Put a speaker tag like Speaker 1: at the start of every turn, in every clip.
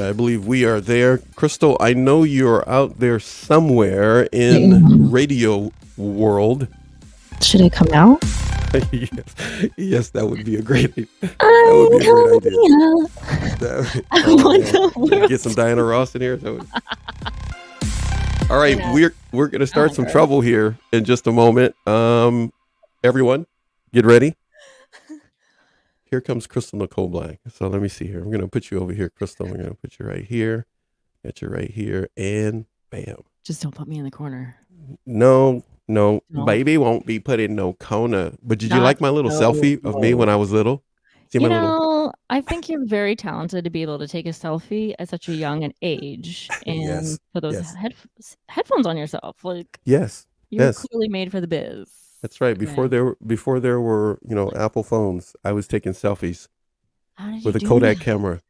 Speaker 1: right, I believe we are there. Crystal, I know you're out there somewhere in radio world.
Speaker 2: Should I come out?
Speaker 1: Yes, that would be a great idea. Get some Diana Ross in here. All right, we're going to start some trouble here in just a moment. Everyone, get ready. Here comes Crystal Nicole Black. So let me see here. I'm going to put you over here, Crystal. I'm going to put you right here. Get you right here. And bam.
Speaker 2: Just don't put me in the corner.
Speaker 1: No. Baby won't be put in no corner. But did you like my little selfie of me when I was little?
Speaker 2: I think you're very talented to be able to take a selfie at such a young an age and put those headphones on yourself. Like, you're clearly made for the biz.
Speaker 1: That's right. Before there were, Apple phones, I was taking selfies with a Kodak camera.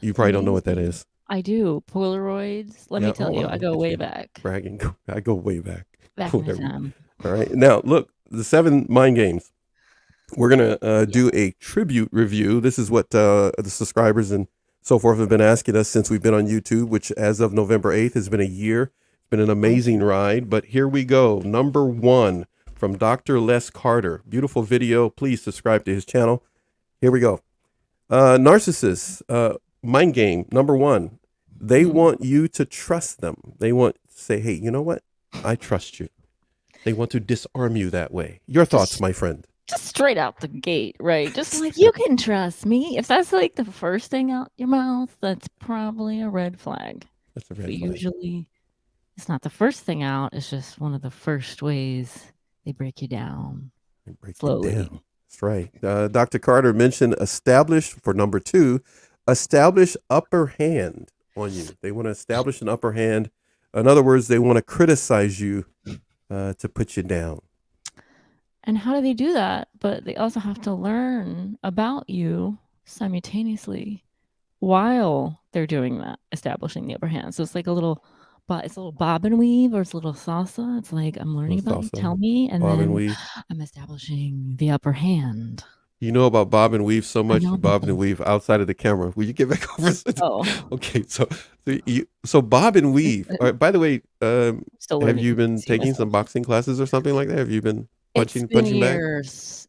Speaker 1: You probably don't know what that is.
Speaker 2: I do. Polaroids. Let me tell you, I go way back.
Speaker 1: Bragging. I go way back.
Speaker 2: Back in time.
Speaker 1: All right. Now, look, the 7 mind games. We're going to do a tribute review. This is what the subscribers and so forth have been asking us since we've been on YouTube, which as of November 8th has been a year. It's been an amazing ride, but here we go. Number 1 from Dr. Les Carter. Beautiful video. Please subscribe to his channel. Here we go. Narcissists, mind game. Number 1. They want you to trust them. They want to say, hey, you know what? I trust you. They want to disarm you that way. Your thoughts, my friend.
Speaker 2: Just straight out the gate, right? Just like, you can trust me. If that's like the first thing out your mouth, that's probably a red flag.
Speaker 1: That's a red flag.
Speaker 2: Usually it's not the first thing out. It's just one of the first ways they break you down.
Speaker 1: They break slowly. You down. That's right. Dr. Carter mentioned for number 2, establish upper hand on you. They want to establish an upper hand. In other words, they want to criticize you to put you down.
Speaker 2: And how do they do that? But they also have to learn about you simultaneously while they're doing that, establishing the upper hand. So it's like a little bob and weave, or it's a little salsa. It's like, I'm learning about you, tell me, and then I'm establishing the upper hand.
Speaker 1: You know about bob and weave so much, bob and weave outside of the camera. Will you get back over? Okay, so bob and weave. All right, by the way, have you been taking some boxing classes or something like that? Have you been punching back?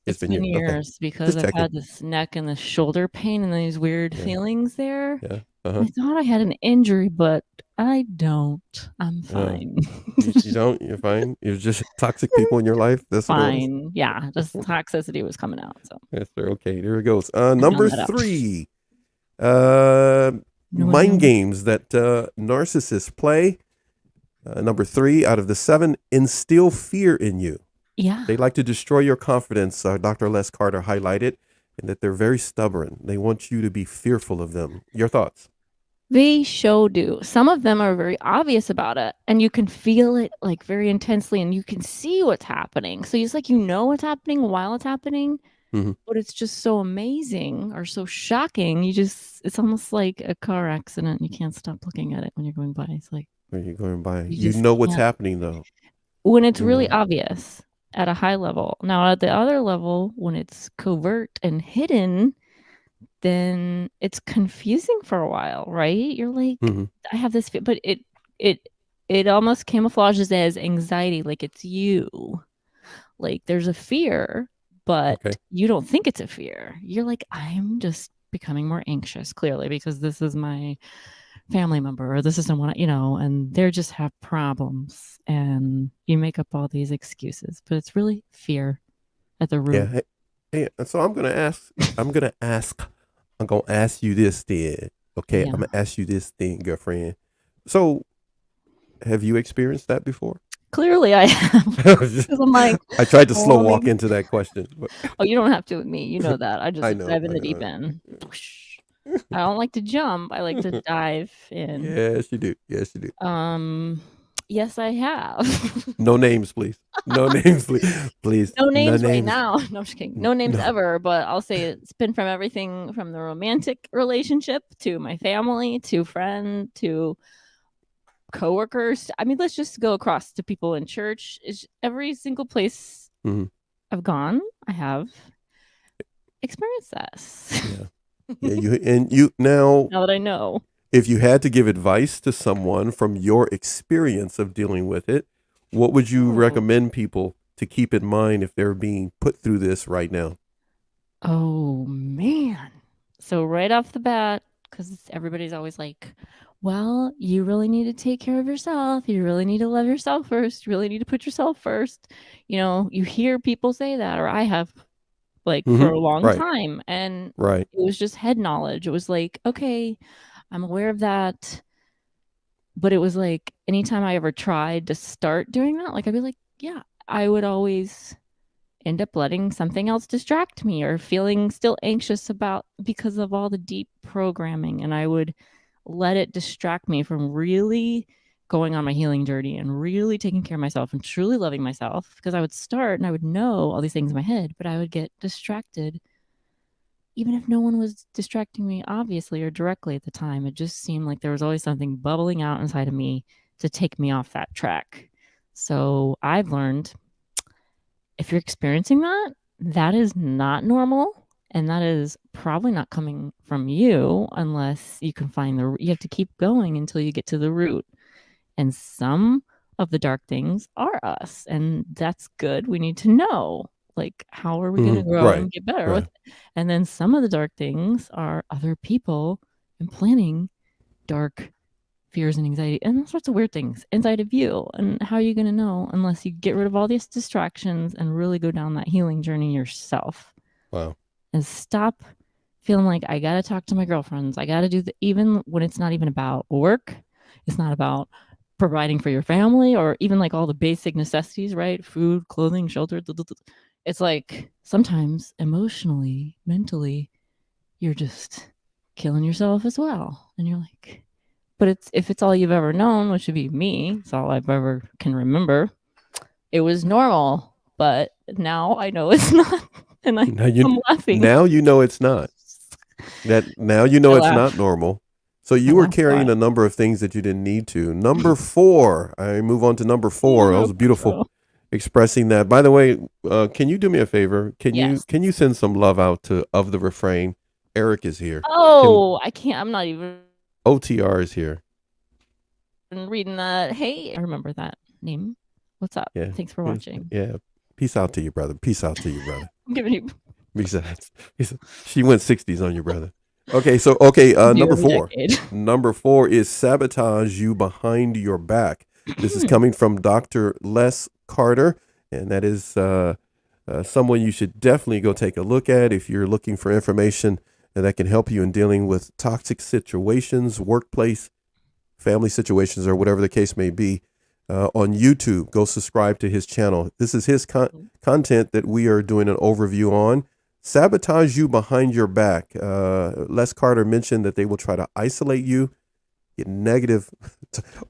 Speaker 2: It's been years because I've had this neck and the shoulder pain and these weird feelings there.
Speaker 1: Yeah.
Speaker 2: I thought I had an injury, but I don't. I'm fine.
Speaker 1: You don't? You're fine? You're just toxic people in your life? That's
Speaker 2: fine. Yeah, just toxicity was coming out. So
Speaker 1: yes, sir. Okay, here it goes. Number 3. Mind games that narcissists play. Number 3 out of the 7, instill fear in you.
Speaker 2: Yeah.
Speaker 1: They like to destroy your confidence. Dr. Les Carter highlighted, and that they're very stubborn. They want you to be fearful of them. Your thoughts?
Speaker 2: They do. Some of them are very obvious about it, and you can feel it like very intensely, and you can see what's happening. So it's like, what's happening while it's happening, but it's just so amazing or so shocking. It's almost like a car accident. You can't stop looking at it when you're going by. It's like,
Speaker 1: when you're going by, you know what's happening though.
Speaker 2: When it's really obvious at a high level. Now at the other level, when it's covert and hidden, then it's confusing for a while, right? You're like, I have this, but it almost camouflages as anxiety, like it's you. Like there's a fear, but you don't think it's a fear. You're like, I'm just becoming more anxious, clearly, because this is my family member, or this isn't what and they just have problems, and you make up all these excuses, but it's really fear at the root.
Speaker 1: Yeah. Hey, so I'm gonna ask you this then. Okay, I'm gonna ask you this thing, girlfriend. So, have you experienced that before?
Speaker 2: Clearly, I have. Because I'm like,
Speaker 1: I tried to slow walk into that question. But.
Speaker 2: Oh, you don't have to with me. You know that. I just dive in the deep end. I don't like to jump. I like to dive in.
Speaker 1: Yes, you do. Yes, you do.
Speaker 2: Yes, I have.
Speaker 1: No names, please. No names, please.
Speaker 2: No names right now. No, I'm just kidding. No names ever, but I'll say it's been from everything from the romantic relationship to my family to friend to coworkers. I mean, let's just go across to people in church. Every single place I've gone, I have experienced this.
Speaker 1: Yeah. Yeah, you now,
Speaker 2: Now that I know.
Speaker 1: if you had to give advice to someone from your experience of dealing with it, what would you
Speaker 2: Oh.
Speaker 1: recommend people to keep in mind if they're being put through this right now?
Speaker 2: Oh man. So right off the bat, because everybody's always like, well, you really need to take care of yourself. You really need to love yourself first. You really need to put yourself first. You hear people say that, or I have like for
Speaker 1: Mm-hmm.
Speaker 2: a long
Speaker 1: Right.
Speaker 2: time. And
Speaker 1: Right.
Speaker 2: it was just head knowledge. It was like, okay, I'm aware of that. But it was like anytime I ever tried to start doing that, like I'd be like, yeah, I would always end up letting something else distract me or feeling still anxious about because of all the deep programming. And I would let it distract me from really going on my healing journey and really taking care of myself and truly loving myself. Because I would start and I would know all these things in my head, but I would get distracted. Even if no one was distracting me, obviously or directly at the time, it just seemed like there was always something bubbling out inside of me to take me off that track. So I've learned if you're experiencing that, that is not normal. And that is probably not coming from you unless you can find you have to keep going until you get to the root. And some of the dark things are us. And that's good. We need to know, like, how are we going to
Speaker 1: Mm-hmm.
Speaker 2: grow
Speaker 1: Right.
Speaker 2: and get better with
Speaker 1: Right.
Speaker 2: it? And then some of the dark things are other people and planning dark fears and anxiety and all sorts of weird things inside of you. And how are you going to know unless you get rid of all these distractions and really go down that healing journey yourself
Speaker 1: Wow.
Speaker 2: and stop feeling like I got to talk to my girlfriends. I got to do even when it's not even about work. It's not about providing for your family or even like all the basic necessities, right? Food, clothing, shelter. It's like sometimes emotionally, mentally, you're just killing yourself as well. And you're like, but if it's all you've ever known, which would be me, it's all I've ever can remember. It was normal, but now I know it's not, and
Speaker 1: Now you
Speaker 2: I'm laughing.
Speaker 1: now you know it's not. That now you
Speaker 2: I
Speaker 1: know it's not
Speaker 2: laugh.
Speaker 1: normal. So
Speaker 2: I
Speaker 1: you were
Speaker 2: laugh
Speaker 1: carrying
Speaker 2: quiet.
Speaker 1: a number of things that you didn't need to. Number four. I move on to number four. That
Speaker 2: Yeah,
Speaker 1: was beautiful
Speaker 2: so
Speaker 1: expressing that. By the way, can you do me a favor?
Speaker 2: yes.
Speaker 1: Can you send some love out to of the refrain? Eric is here. Can
Speaker 2: Oh, I can't. I'm not even
Speaker 1: OTR is here.
Speaker 2: reading that. Hey, I remember that name. What's up?
Speaker 1: Yeah.
Speaker 2: Thanks for
Speaker 1: Yes.
Speaker 2: watching.
Speaker 1: Yeah. Peace out to you, brother. Peace out to you, brother.
Speaker 2: I'm giving you
Speaker 1: Besides, she went 60s on you, brother. Okay, so
Speaker 2: you
Speaker 1: number
Speaker 2: every
Speaker 1: four.
Speaker 2: decade.
Speaker 1: Number four is sabotage you behind your back. This is coming from Dr. Les Carter, and that is someone you should definitely go take a look at if you're looking for information that can help you in dealing with toxic situations, workplace, family situations, or whatever the case may be. On YouTube, go subscribe to his channel. This is his content that we are doing an overview on. Sabotage you behind your back. Les Carter mentioned that they will try to isolate you, get negative.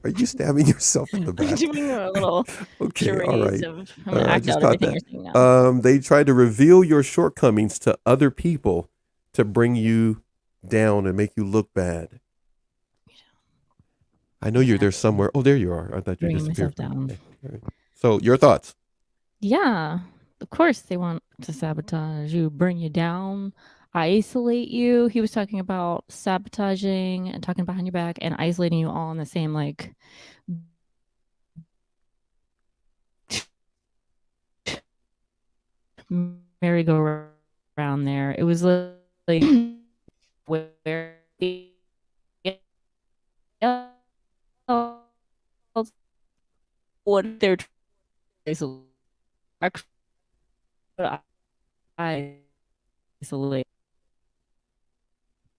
Speaker 1: Are you stabbing yourself in the
Speaker 2: I'm
Speaker 1: back?
Speaker 2: doing a little
Speaker 1: Okay, all
Speaker 2: charades
Speaker 1: right.
Speaker 2: of I'm gonna
Speaker 1: I
Speaker 2: act
Speaker 1: just
Speaker 2: out
Speaker 1: caught
Speaker 2: everything
Speaker 1: that.
Speaker 2: you're saying now.
Speaker 1: They try to reveal your shortcomings to other people to bring you down and make you look bad. I know you're there
Speaker 2: Exactly.
Speaker 1: somewhere. Oh, there you are. I thought you
Speaker 2: Bringing
Speaker 1: disappeared
Speaker 2: myself
Speaker 1: for a
Speaker 2: down.
Speaker 1: minute. Okay. All right. So, your thoughts?
Speaker 2: Yeah, of course they want to sabotage you, bring you down, isolate you. He was talking about sabotaging and talking behind your back and isolating you all in the same like merry-go-round there. It was like where what they're trying to isolate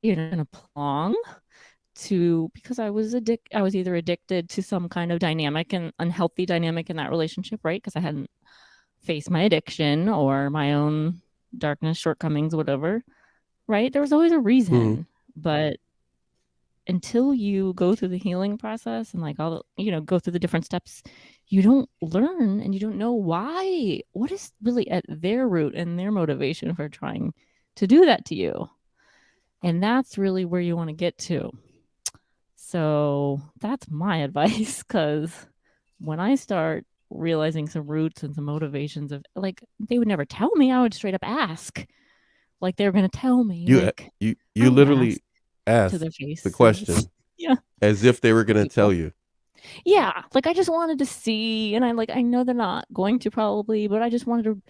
Speaker 2: in a plong to because I was either addicted to some kind of dynamic and unhealthy dynamic in that relationship, right? Because I hadn't faced my addiction or my own darkness, shortcomings, whatever, right? There was always a
Speaker 1: Mm-hmm.
Speaker 2: reason. But until you go through the healing process and like all the, go through the different steps, you don't learn and you don't know why. What is really at their root and their motivation for trying to do that to you? And that's really where you want to get to. So that's my advice because when I start realizing some roots and some motivations of like, they would never tell me, I would straight up ask, like they were gonna tell me.
Speaker 1: You
Speaker 2: Like
Speaker 1: you literally
Speaker 2: to their
Speaker 1: asked
Speaker 2: face
Speaker 1: the question
Speaker 2: yeah,
Speaker 1: as if they were going to tell you.
Speaker 2: yeah. Like I just wanted to see, and I know they're not going to probably, but I just wanted to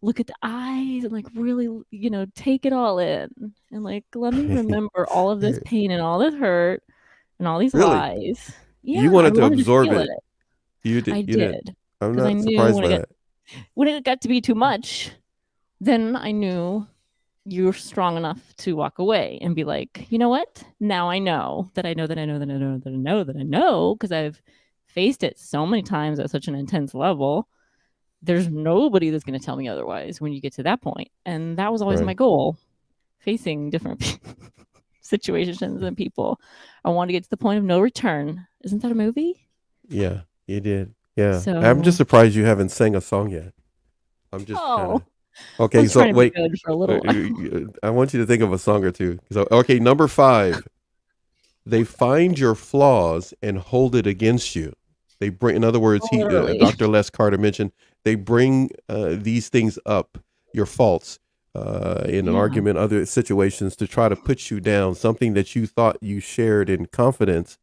Speaker 2: look at the eyes and like really, take it all in and like let me remember all of this pain and all this hurt and all these
Speaker 1: Really?
Speaker 2: lies.
Speaker 1: You
Speaker 2: Yeah, I
Speaker 1: wanted to
Speaker 2: wanted to
Speaker 1: absorb
Speaker 2: feel
Speaker 1: it.
Speaker 2: it.
Speaker 1: You did.
Speaker 2: I
Speaker 1: You did.
Speaker 2: did
Speaker 1: I'm
Speaker 2: because I
Speaker 1: not
Speaker 2: knew
Speaker 1: surprised by that.
Speaker 2: when it got to be too much, then I knew you were strong enough to walk away and be like, you know what? Now I know that I know that I know that I know that I know that I know because I've faced it so many times at such an intense level. There's nobody that's going to tell me otherwise when you get to that point. And that was always my goal, facing different situations and people. I want to get to the point of no return. Isn't that a movie?
Speaker 1: Yeah, you did. Yeah.
Speaker 2: So
Speaker 1: I'm just surprised you haven't sang a song yet. I'm just kind of okay.
Speaker 2: I was
Speaker 1: So
Speaker 2: trying to
Speaker 1: wait,
Speaker 2: be good for a little.
Speaker 1: I want you to think of a song or two. So okay, number 5. They find your flaws and hold it against you. They bring, in other words, Dr. Les Carter mentioned, they bring these things up, your faults, in an argument, other situations, to try to put you down. Something that you thought you shared in confidence,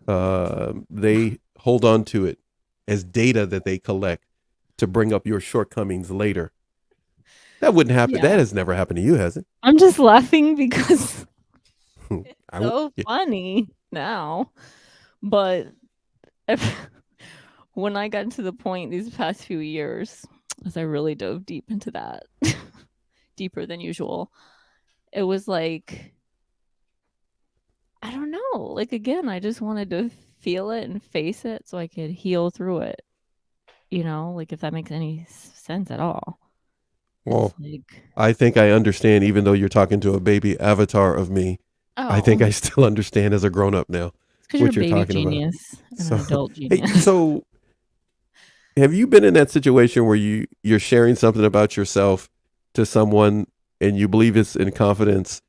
Speaker 1: they hold on to it as data that they collect to bring up your shortcomings later. That wouldn't happen. That has never happened to you, has it?
Speaker 2: I'm just laughing because it's so funny now. But when I got to the point these past few years, as I really dove deep into that, deeper than usual, it was like, I don't know. Like, again, I just wanted to feel it and face it so I could heal through it. Like if that makes any sense at all.
Speaker 1: Well, I think I understand, even though you're talking to a baby avatar of me. I think I still understand as a grown up now what you're talking about.
Speaker 2: So, an adult genius.
Speaker 1: So have you been in that situation where you're sharing something about yourself to someone and you believe it's in confidence,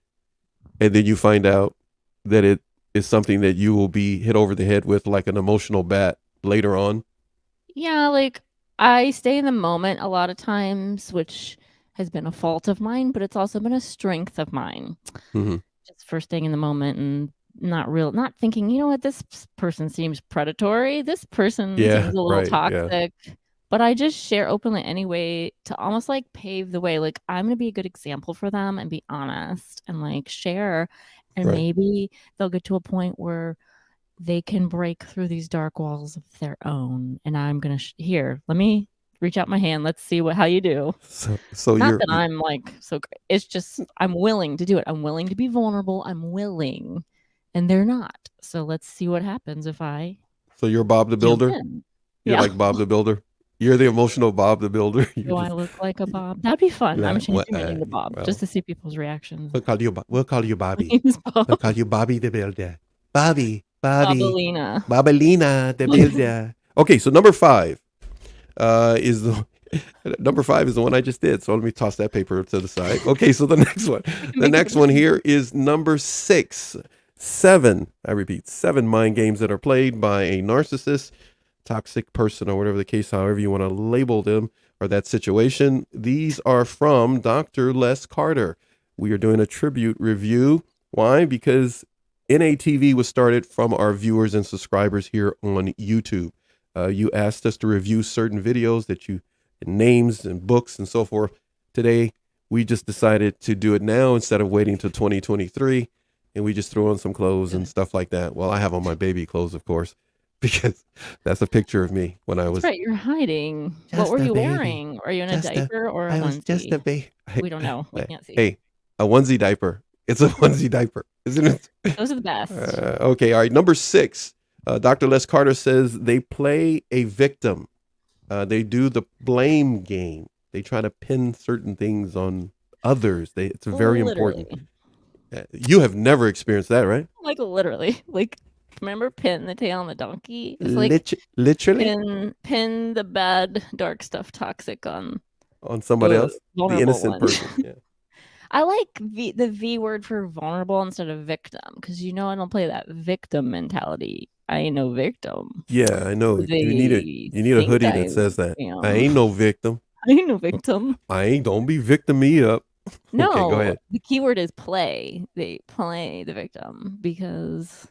Speaker 1: and then you find out that it is something that you will be hit over the head with like an emotional bat later on?
Speaker 2: Yeah, like I stay in the moment a lot of times, which has been a fault of mine, but it's also been a strength of mine. Just for staying in the moment and not thinking, you know what, this person seems predatory. This person seems a little toxic. Yeah. But I just share openly anyway to almost like pave the way. Like I'm going to be a good example for them and be honest and like share. And maybe they'll get to a point where they can break through these dark walls of their own. And I'm going to here, let me reach out my hand. Let's see how you do.
Speaker 1: So
Speaker 2: not that I'm like so great. It's just I'm willing to do it. I'm willing to be vulnerable. I'm willing, and they're not. So let's see what happens if I.
Speaker 1: So you're Bob the Builder. You're like Bob the Builder. You're the emotional Bob the Builder.
Speaker 2: Do I look like a Bob? That'd be fun. I'm changing my name to Bob just to see people's reactions.
Speaker 1: We'll call you Bobby. We'll call you Bobby the Builder. Bobby.
Speaker 2: Bobalina
Speaker 1: the Builder. Okay, so number 5 is the one I just did. So let me toss that paper to the side. Okay, so the next one here is number 6. 7, I repeat, 7 mind games that are played by a narcissist, toxic person, or whatever the case, however you want to label them or that situation. These are from Dr. Les Carter. We are doing a tribute review. Why? Because NATV was started from our viewers and subscribers here on YouTube. You asked us to review certain videos names and books and so forth. Today, we just decided to do it now instead of waiting till 2023. And we just threw on some clothes and stuff like that. Well, I have on my baby clothes, of course, because that's a picture of me when I was.
Speaker 2: That's right, you're hiding. What were you wearing? Are you in a diaper or a onesie? I was just a baby. We don't know. We can't see.
Speaker 1: Hey, a onesie diaper. It's a onesie diaper, isn't it?
Speaker 2: Those are the best.
Speaker 1: Okay, all right. Number 6, Dr. Les Carter says they play a victim. They do the blame game. They try to pin certain things on others. It's very important. You have never experienced that, right?
Speaker 2: Like literally. Like, remember pin the tail on the donkey? It's like
Speaker 1: literally
Speaker 2: pin the bad, dark stuff, toxic on
Speaker 1: somebody else, the innocent person. Yeah.
Speaker 2: I like the V word for vulnerable instead of victim because I don't play that victim mentality. I ain't no victim.
Speaker 1: Yeah, I know. You need a hoodie that says that. I ain't no victim.
Speaker 2: I ain't no victim.
Speaker 1: Don't be victim me up. Okay, go
Speaker 2: No,
Speaker 1: ahead.
Speaker 2: the keyword is play. They play the victim because,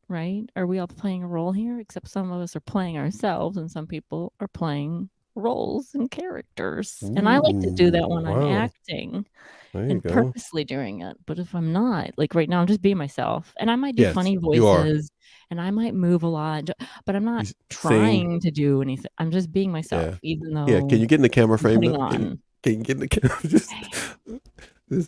Speaker 2: right? Are we all playing a role here? Except some of us are playing ourselves and some people are playing roles and characters. And I like to do that
Speaker 1: Ooh,
Speaker 2: when I'm
Speaker 1: wow.
Speaker 2: acting
Speaker 1: There you
Speaker 2: and
Speaker 1: go.
Speaker 2: purposely doing it. But if I'm not, like right now, I'm just being myself. And I might do
Speaker 1: Yes,
Speaker 2: funny
Speaker 1: you are.
Speaker 2: voices and I might move a lot, but I'm not
Speaker 1: You sing.
Speaker 2: trying to do anything. I'm just being myself,
Speaker 1: Yeah.
Speaker 2: even
Speaker 1: Yeah. Can
Speaker 2: though
Speaker 1: you get in the camera
Speaker 2: I'm
Speaker 1: frame
Speaker 2: putting
Speaker 1: though?
Speaker 2: on.
Speaker 1: Can you get in the camera?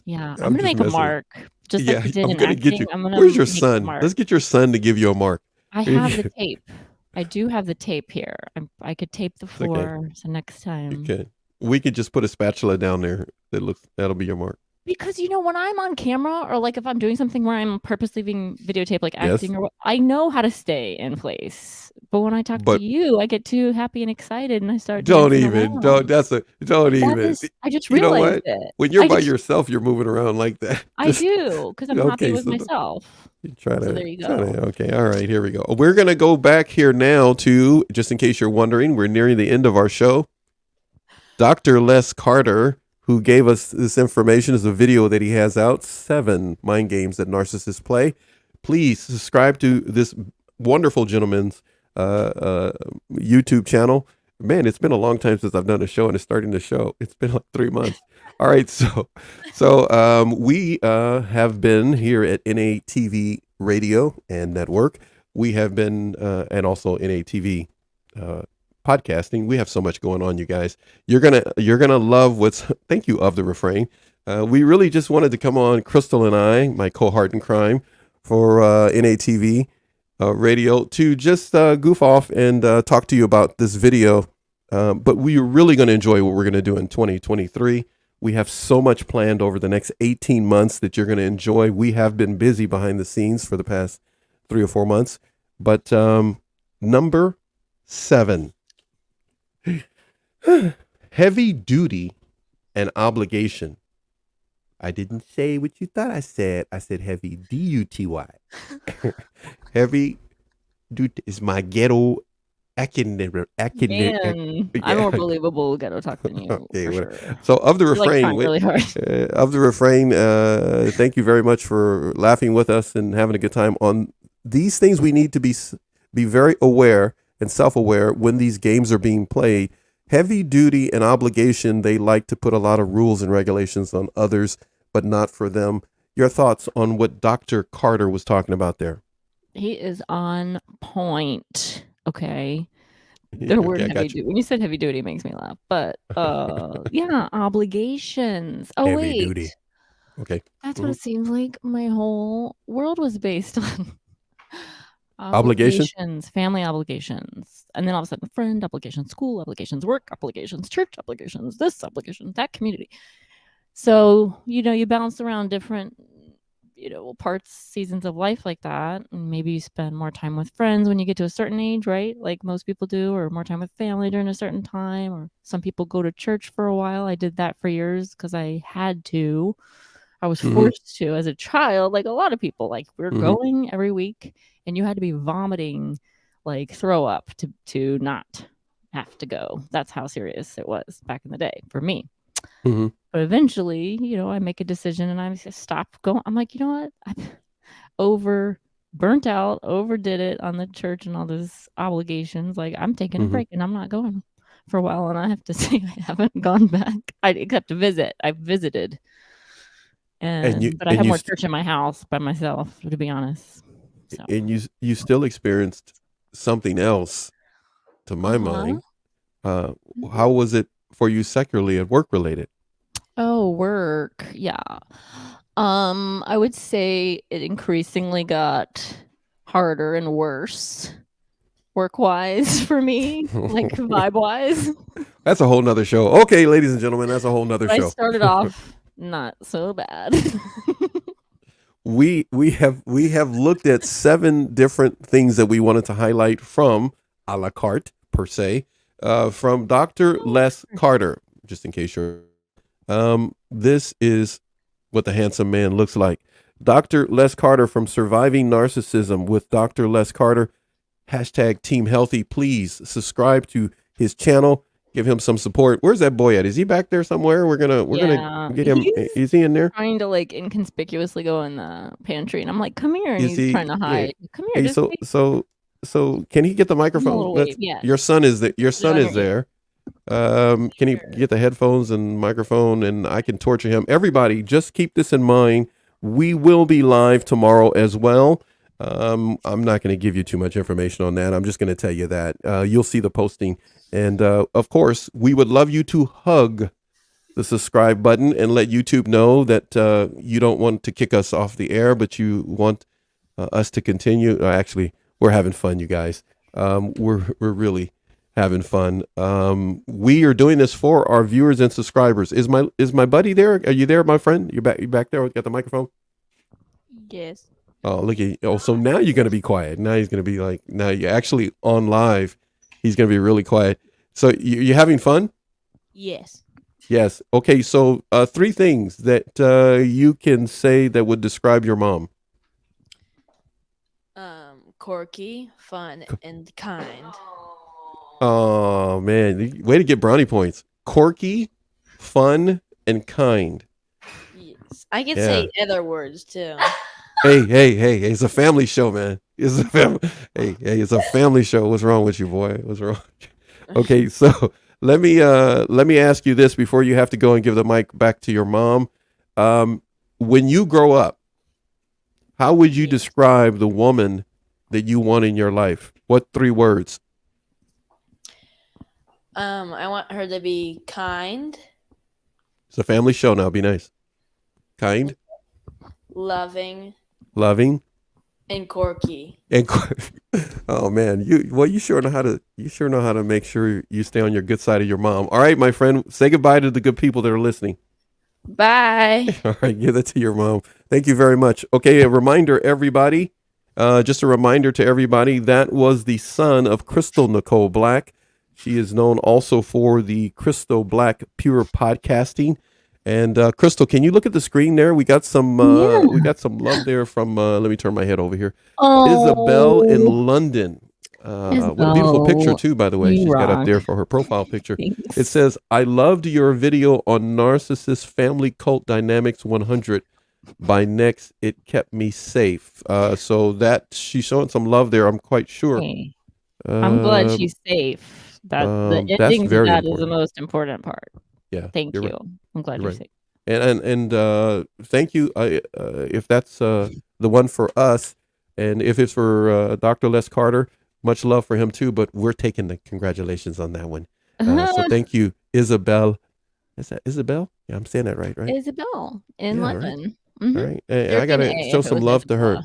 Speaker 2: Yeah, I'm
Speaker 1: I'm
Speaker 2: gonna
Speaker 1: just
Speaker 2: make a
Speaker 1: messing with
Speaker 2: mark. Just like
Speaker 1: Yeah,
Speaker 2: you did
Speaker 1: I'm
Speaker 2: in
Speaker 1: gonna get
Speaker 2: acting,
Speaker 1: you.
Speaker 2: I'm gonna
Speaker 1: Where's your
Speaker 2: make a
Speaker 1: son?
Speaker 2: mark.
Speaker 1: Let's get your son to give you a mark.
Speaker 2: I
Speaker 1: Here
Speaker 2: have
Speaker 1: you
Speaker 2: the
Speaker 1: go.
Speaker 2: tape. I do have the tape here. I could tape the
Speaker 1: It's okay.
Speaker 2: floor, so next
Speaker 1: You
Speaker 2: time.
Speaker 1: can. We could just put a spatula down there that'll be your mark.
Speaker 2: Because, you know, when I'm on camera or, like, if I'm doing something where I'm purposely being videotaped, like
Speaker 1: Yes.
Speaker 2: acting or what, I know how to stay in place. But when I talk to
Speaker 1: But
Speaker 2: you, I get too happy and excited and I start
Speaker 1: don't
Speaker 2: dancing
Speaker 1: even. Don't
Speaker 2: around.
Speaker 1: that's a don't
Speaker 2: That
Speaker 1: even.
Speaker 2: is I just
Speaker 1: You know
Speaker 2: realized
Speaker 1: what?
Speaker 2: it.
Speaker 1: When you're
Speaker 2: I
Speaker 1: by
Speaker 2: just
Speaker 1: yourself, you're moving around like that.
Speaker 2: I
Speaker 1: Just
Speaker 2: do, 'cause I'm happy
Speaker 1: okay,
Speaker 2: with
Speaker 1: so
Speaker 2: myself.
Speaker 1: you try
Speaker 2: So
Speaker 1: to
Speaker 2: there you go.
Speaker 1: okay, all right, here we go. We're gonna go back here now to, just in case you're wondering, we're nearing the end of our show. Dr. Les Carter, who gave us this information, is a video that he has out, 7 mind games that narcissists play. Please subscribe to this wonderful gentleman's YouTube channel. Man, it's been a long time since I've done a show, and it's starting to show. It's been like 3 months. All right, so we have been here at NATV Radio and Network. We have been, and also NATV podcasting. We have so much going on, you guys. You're gonna love what's. Thank you of the refrain. We really just wanted to come on, Crystal and I, my cohort in crime, for NATV radio, to just goof off and talk to you about this video. But we're really going to enjoy what we're going to do in 2023. We have so much planned over the next 18 months that you're going to enjoy. We have been busy behind the scenes for the past 3 or 4 months. But number 7. Heavy duty and obligation. I didn't say what you thought I said. I said heavy, D-U-T-Y. Heavy duty is my ghetto
Speaker 2: Man, I'm more believable ghetto talk than you,
Speaker 1: okay,
Speaker 2: for
Speaker 1: whatever.
Speaker 2: sure.
Speaker 1: So of the
Speaker 2: You're, like,
Speaker 1: refrain,
Speaker 2: trying really hard.
Speaker 1: thank you very much for laughing with us and having a good time on these things. We need to be very aware and self-aware when these games are being played. Heavy duty and obligation, they like to put a lot of rules and regulations on others, but not for them. Your thoughts on what Dr. Carter was talking about there?
Speaker 2: He is on point. Okay. The word heavy duty. When you said heavy duty, it makes me laugh. But yeah, obligations. Oh,
Speaker 1: heavy
Speaker 2: wait.
Speaker 1: duty. Okay.
Speaker 2: That's what it seems like my whole world was based on.
Speaker 1: Obligation?
Speaker 2: Family obligations. And then all of a sudden, friend obligations, school obligations, work obligations, church obligations, this obligation, that community. So, you know, you bounce around different, you know, parts, seasons of life like that. And maybe you spend more time with friends when you get to a certain age, right? Like most people do, or more time with family during a certain time, or some people go to church for a while. I did that for years because I had to. I was forced to as a child, like a lot of people. Like we're going every week and you had to be vomiting, like throw up to not have to go. That's how serious it was back in the day for me. But eventually, you know, I make a decision and I just stop going. I'm like, you know what? I'm burnt out, overdid it on the church and all those obligations. Like I'm taking a break and I'm not going for a while. And I have to say I haven't gone back. Except to visit. I've visited. But I have more church in my house by myself, to be honest. So.
Speaker 1: And you still experienced something else, to my mind. How was it for you secularly and work related?
Speaker 2: Oh, work. Yeah. I would say it increasingly got harder and worse work-wise for me, like vibe-wise.
Speaker 1: That's a whole nother show. Okay, ladies and gentlemen, that's a whole nother show.
Speaker 2: I started off not so bad.
Speaker 1: we have looked at 7 different things that we wanted to highlight from a la carte per se, from Dr. Les Carter. Just in case you're, this is what the handsome man looks like. Dr. Les Carter from Surviving Narcissism with Dr. Les Carter. #Team Healthy. Please subscribe to his channel. give him some support. Where's that boy at? Is he back there somewhere? We're gonna get him. Is he in there?
Speaker 2: Trying to like inconspicuously go in the pantry, and I'm like, "Come here," and he's trying to hide.
Speaker 1: Yeah.
Speaker 2: Come here.
Speaker 1: Hey, so can he get the microphone?
Speaker 2: Yeah.
Speaker 1: Your son is there. Can he get the headphones and microphone, and I can torture him? Everybody, just keep this in mind. We will be live tomorrow as well. I'm not going to give you too much information on that. I'm just going to tell you that you'll see the posting. And of course, we would love you to hug the subscribe button and let YouTube know that you don't want to kick us off the air, but you want us to continue. Actually, we're having fun, you guys. We're really having fun. We are doing this for our viewers and subscribers. Is my buddy there? Are you there, my friend? You back there? Got the microphone?
Speaker 2: Yes.
Speaker 1: Oh, look at you. Oh, so now you're going to be quiet. Now he's going to be like, now you're actually on live. He's going to be really quiet. So you having fun?
Speaker 3: Yes.
Speaker 1: Yes. Okay. So 3 things that you can say that would describe your mom.
Speaker 3: Quirky, fun, and kind.
Speaker 1: Oh man, way to get brownie points. Quirky, fun, and kind.
Speaker 3: Yes. I can say other words too.
Speaker 1: Hey, it's a family show, man. It's a it's a family show. What's wrong with you, boy? What's wrong? Okay, so let me ask you this before you have to go and give the mic back to your mom. When you grow up, how would you describe the woman that you want in your life? What 3 words?
Speaker 3: I want her to be kind.
Speaker 1: It's a family show now. Be nice. Kind.
Speaker 3: Loving.
Speaker 1: And
Speaker 3: quirky.
Speaker 1: Oh man, you sure know how to make sure you stay on your good side of your mom. All right, my friend, say goodbye to the good people that are listening.
Speaker 2: Bye.
Speaker 1: All right, give that to your mom. Thank you very much. Okay, a reminder, everybody. Just a reminder to everybody, that was the son of Crystal Nicole Black. She is known also for the Crystal Black Pure Podcasting. And Crystal, can you look at the screen there? We got some love there from let me turn my head over here. Isabel in London. What a beautiful picture too, by the way. She's got up there for her profile picture.
Speaker 2: Thanks.
Speaker 1: It says, "I loved your video on Narcissist Family Cult Dynamics 100. By next, it kept me safe." So that she's showing some love there, I'm quite sure.
Speaker 2: Hey, I'm glad she's safe. The ending to that is the most important part.
Speaker 1: Yeah.
Speaker 2: Thank you.
Speaker 1: Right.
Speaker 2: I'm glad you're safe.
Speaker 1: And thank you. If that's the one for us, and if it's for Dr. Les Carter, much love for him too. But we're taking the congratulations on that one. So thank you, Isabel. Is that Isabel? Yeah, I'm saying that right?
Speaker 2: Isabel in London.
Speaker 1: Right.
Speaker 2: Mm-hmm.
Speaker 1: All right. And I gotta show some love to her.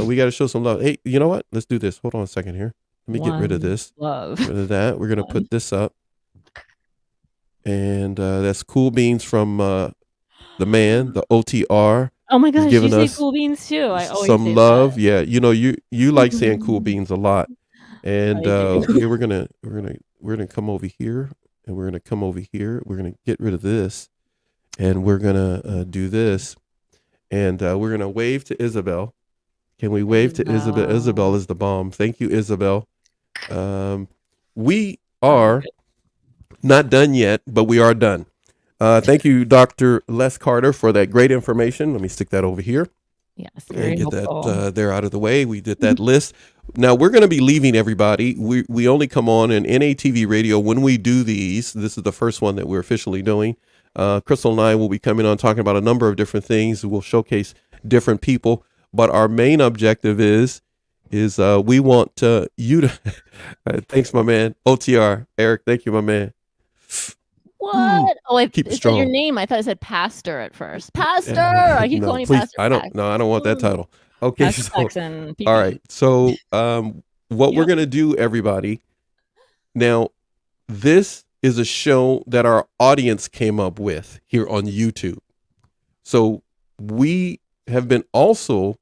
Speaker 1: We gotta show some love. Hey, you know what? Let's do this. Hold on a second here. Let me get rid of this.
Speaker 2: Love.
Speaker 1: Rid of that. We're gonna put this up. And that's Cool Beans from the man, the OTR.
Speaker 2: Oh my gosh,
Speaker 1: giving
Speaker 2: you
Speaker 1: us
Speaker 2: say Cool Beans too. I always
Speaker 1: some
Speaker 2: say
Speaker 1: love.
Speaker 2: that.
Speaker 1: Yeah, you like saying Cool Beans a lot. And here we're gonna come over here, and we're gonna come over here. We're gonna get rid of this, and we're gonna do this, and we're gonna wave to Isabel. Can we wave to Isabel? Isabel is the bomb. Thank you, Isabel. We are not done yet, but we are done. Thank you, Dr. Les Carter, for that great information. Let me stick that over here.
Speaker 2: Yes,
Speaker 1: And get that there out of the way. We did that list. Now we're going to be leaving everybody. We only come on in NATV radio when we do these. This is the first one that we're officially doing. Crystal and I will be coming on talking about a number of different things. We'll showcase different people, but our main objective is we want you to. Thanks, my man. OTR Eric. Thank you, my man.
Speaker 2: What? Oh, it
Speaker 1: Keep
Speaker 2: said
Speaker 1: strong.
Speaker 2: your name. I thought it said Pastor at first. Pastor. I keep calling you Pastor.
Speaker 1: I don't want that title. Okay.
Speaker 2: Pastor
Speaker 1: So, all right. So what we're gonna do, everybody. Now, this is a show that our audience came up with here on YouTube. So we have been also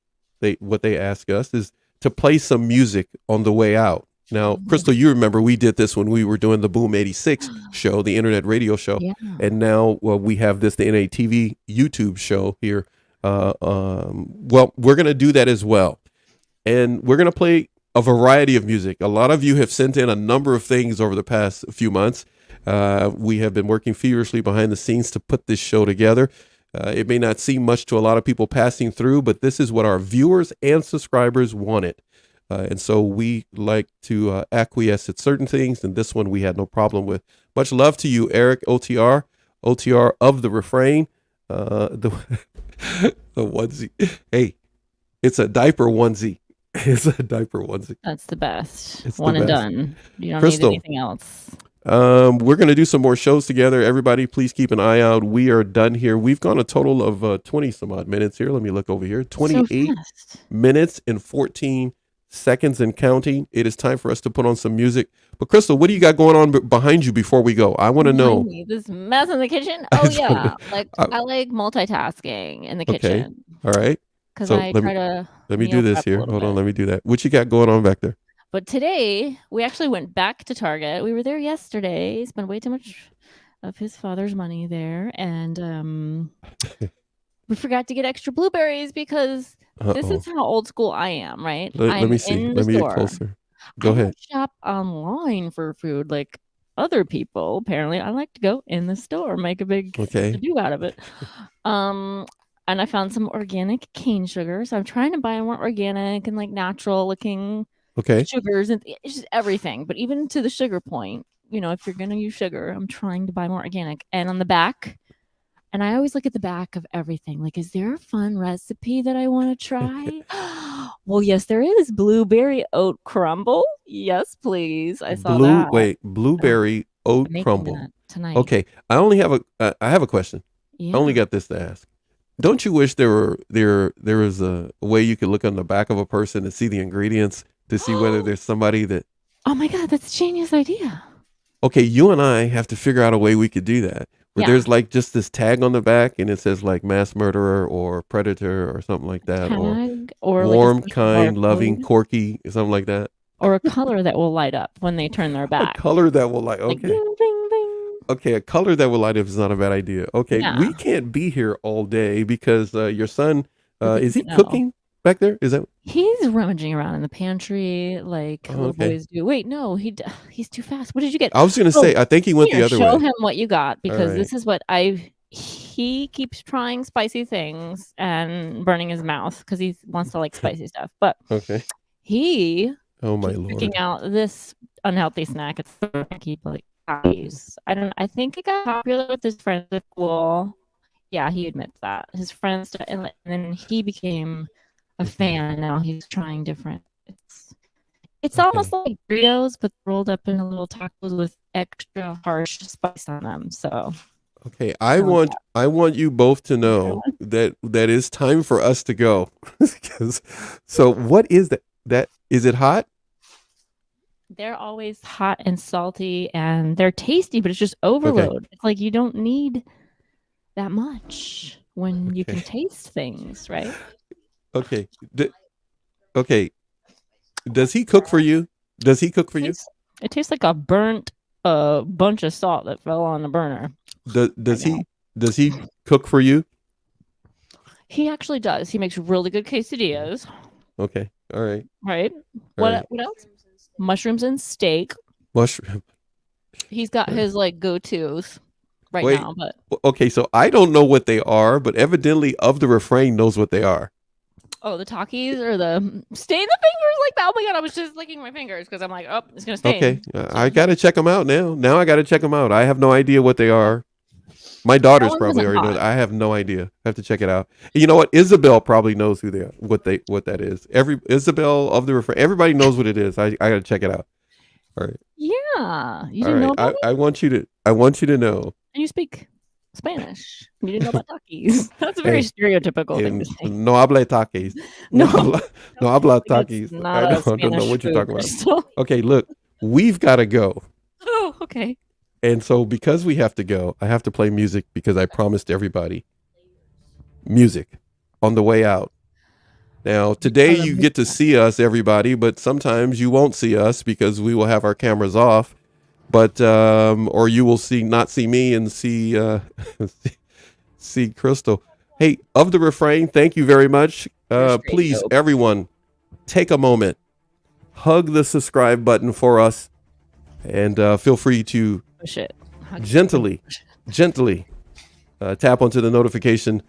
Speaker 1: what they ask us is to play some music on the way out. Now, Crystal, you remember we did this when we were doing the Boom 86 show, the internet radio show. Yeah. And now we have this, the NATV YouTube show here. Well, we're going to do that as well. And we're going to play a variety of music. A lot of you have sent in a number of things over the past few months. We have been working feverishly behind the scenes to put this show together. It may not seem much to a lot of people passing through, but this is what our viewers and subscribers wanted. And so we like to acquiesce at certain things, and this one we had no problem with. Much love to you, Eric, OTR of the refrain. The onesie. Hey, it's a diaper onesie. It's a diaper onesie.
Speaker 2: That's the best.
Speaker 1: It's
Speaker 2: One
Speaker 1: the
Speaker 2: and
Speaker 1: best.
Speaker 2: done. You don't
Speaker 1: Crystal.
Speaker 2: need anything else.
Speaker 1: We're going to do some more shows together. Everybody, please keep an eye out. We are done here. We've gone a total of 20 some odd minutes here. Let me look over here. 28 minutes and 14 seconds and counting. It is time for us to put on some music. But Crystal, what do you got going on behind you before we go? I want to know.
Speaker 2: This mess in the kitchen. Oh yeah, like I like multitasking in the kitchen.
Speaker 1: All right.
Speaker 2: Because
Speaker 1: So
Speaker 2: I try to.
Speaker 1: Let me do this here. Hold on. Let me do that. What you got going on back there?
Speaker 2: But today we actually went back to Target. We were there yesterday. Spent way too much of his father's money there, and we forgot to get extra blueberries because this is how old school I am, right?
Speaker 1: Let me see. Let me get closer. Go ahead.
Speaker 2: I don't shop online for food like other people. Apparently, I like to go in the store, make a big to-do out of it. And I found some organic cane sugar, so I'm trying to buy more organic and like natural looking sugars and it's just everything. But even to the sugar point, you know, if you're gonna use sugar, I'm trying to buy more organic. And on the back, and I always look at the back of everything. Like, is there a fun recipe that I want to try? Well, yes, there is. Blueberry oat crumble. Yes, please. I saw that.
Speaker 1: Wait, blueberry oat crumble
Speaker 2: tonight.
Speaker 1: Okay, I only have I have a question.
Speaker 2: Yeah.
Speaker 1: I only got this to ask. Don't you wish there was a way you could look on the back of a person and see the ingredients to see whether there's somebody that?
Speaker 2: Oh my God, that's a genius idea.
Speaker 1: Okay, you and I have to figure out a way we could do that. Where there's like just this tag on the back and it says like mass murderer or predator or something like that, or warm, like kind, loving, corky, something like that.
Speaker 2: Or a color that will light up when they turn their back.
Speaker 1: A color that will light. Okay.
Speaker 2: Like, ding, ding, ding.
Speaker 1: Okay, a color that will light up is not a bad idea. Okay, we can't be here all day because your son is he cooking back there? Is that
Speaker 2: he's rummaging around in the pantry like little boys do? Wait, no, he's too fast. What did you get?
Speaker 1: I was gonna say I think he went the other way.
Speaker 2: Show him what you got because this is what he keeps trying spicy things and burning his mouth because he wants to like spicy stuff. But he
Speaker 1: oh my Lord,
Speaker 2: picking out this unhealthy snack. It's keep like. I think it got popular with his friends at school. Yeah, he admits that. His friends, and then he became a fan. Now he's trying different. It's almost like Doritos, but rolled up in a little tacos with extra harsh spice on them. So
Speaker 1: okay, I want you both to know that it's time for us to go. So what is that? Is it hot?
Speaker 2: They're always hot and salty and they're tasty, but it's just overload. It's like you don't need that much when you can taste things, right?
Speaker 1: Okay. Does he cook for you? Does he cook for you?
Speaker 2: It tastes like a burnt bunch of salt that fell on the burner.
Speaker 1: Does he cook for you?
Speaker 2: He actually does. He makes really good quesadillas.
Speaker 1: Okay. All right.
Speaker 2: Right. What else? Mushrooms and steak.
Speaker 1: Mushroom.
Speaker 2: He's got his like go-tos right now, but
Speaker 1: okay, so I don't know what they are, but evidently of the refrain knows what they are.
Speaker 2: Oh, the Takis or the stain the fingers like that. Oh my God, I was just licking my fingers because I'm like, oh, it's gonna stain.
Speaker 1: Okay, I gotta check them out now. Now I gotta check them out. I have no idea what they are. My daughters probably already know. I have no idea. I have to check it out. You know what? Isabel probably knows who they are, what that is. Isabel of the refrain. Everybody knows what it is. I gotta check it out. All right.
Speaker 2: Yeah, you didn't know about
Speaker 1: I want you to know.
Speaker 2: And you speak Spanish. You didn't know about Takis. That's a very stereotypical thing to say.
Speaker 1: No habla Takis. No habla Takis. I don't know what you're talking about. Okay, look, we've got to go.
Speaker 2: Oh, okay.
Speaker 1: And so because we have to go, I have to play music because I promised everybody music on the way out. Now, today you get to see us, everybody, but sometimes you won't see us because we will have our cameras off. But or you will not see me and see see Crystal. Hey, of the refrain, thank you very much. Please, everyone, take a moment, hug the subscribe button for us, and feel free to
Speaker 2: push it.
Speaker 1: gently tap onto the notification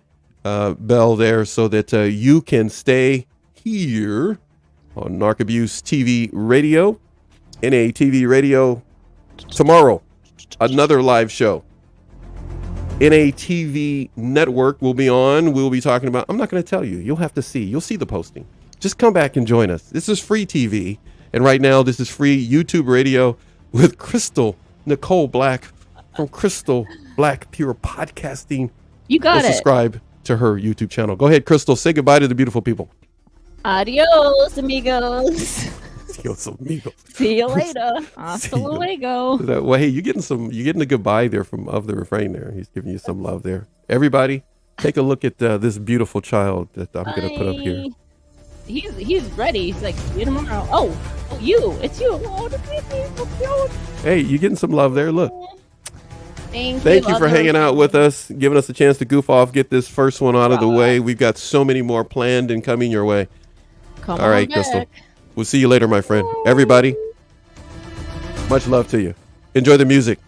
Speaker 1: bell there so that you can stay here on NARC Abuse TV Radio, NATV Radio. Tomorrow, another live show. NATV Network will be on. We'll be talking about, I'm not going to tell you. You'll have to see. You'll see the posting. Just come back and join us. This is free TV. And right now, this is free YouTube radio with Crystal Nicole Black from Crystal Black Pure Podcasting.
Speaker 2: You got it.
Speaker 1: Subscribe to her YouTube channel. Go ahead, Crystal. Say goodbye to the beautiful people.
Speaker 2: Adios, amigos.
Speaker 1: Adios, amigos.
Speaker 2: See you later. Hasta luego.
Speaker 1: Well, hey, you're getting a goodbye there of the refrain there. He's giving you some love there. Everybody, take a look at this beautiful child that I'm going to put up here.
Speaker 2: He's ready. He's like, see you tomorrow. Oh, it's you. Oh, the baby, so cute.
Speaker 1: Hey, you getting some love there? Look.
Speaker 3: Thank
Speaker 1: you for hanging out with us, giving us a chance to goof off, get this first one out of the way. We've got so many more planned and coming your way.
Speaker 2: Come
Speaker 1: All right,
Speaker 2: on
Speaker 1: Crystal.
Speaker 2: back.
Speaker 1: We'll see you later, my friend. Everybody, much love to you. Enjoy the music.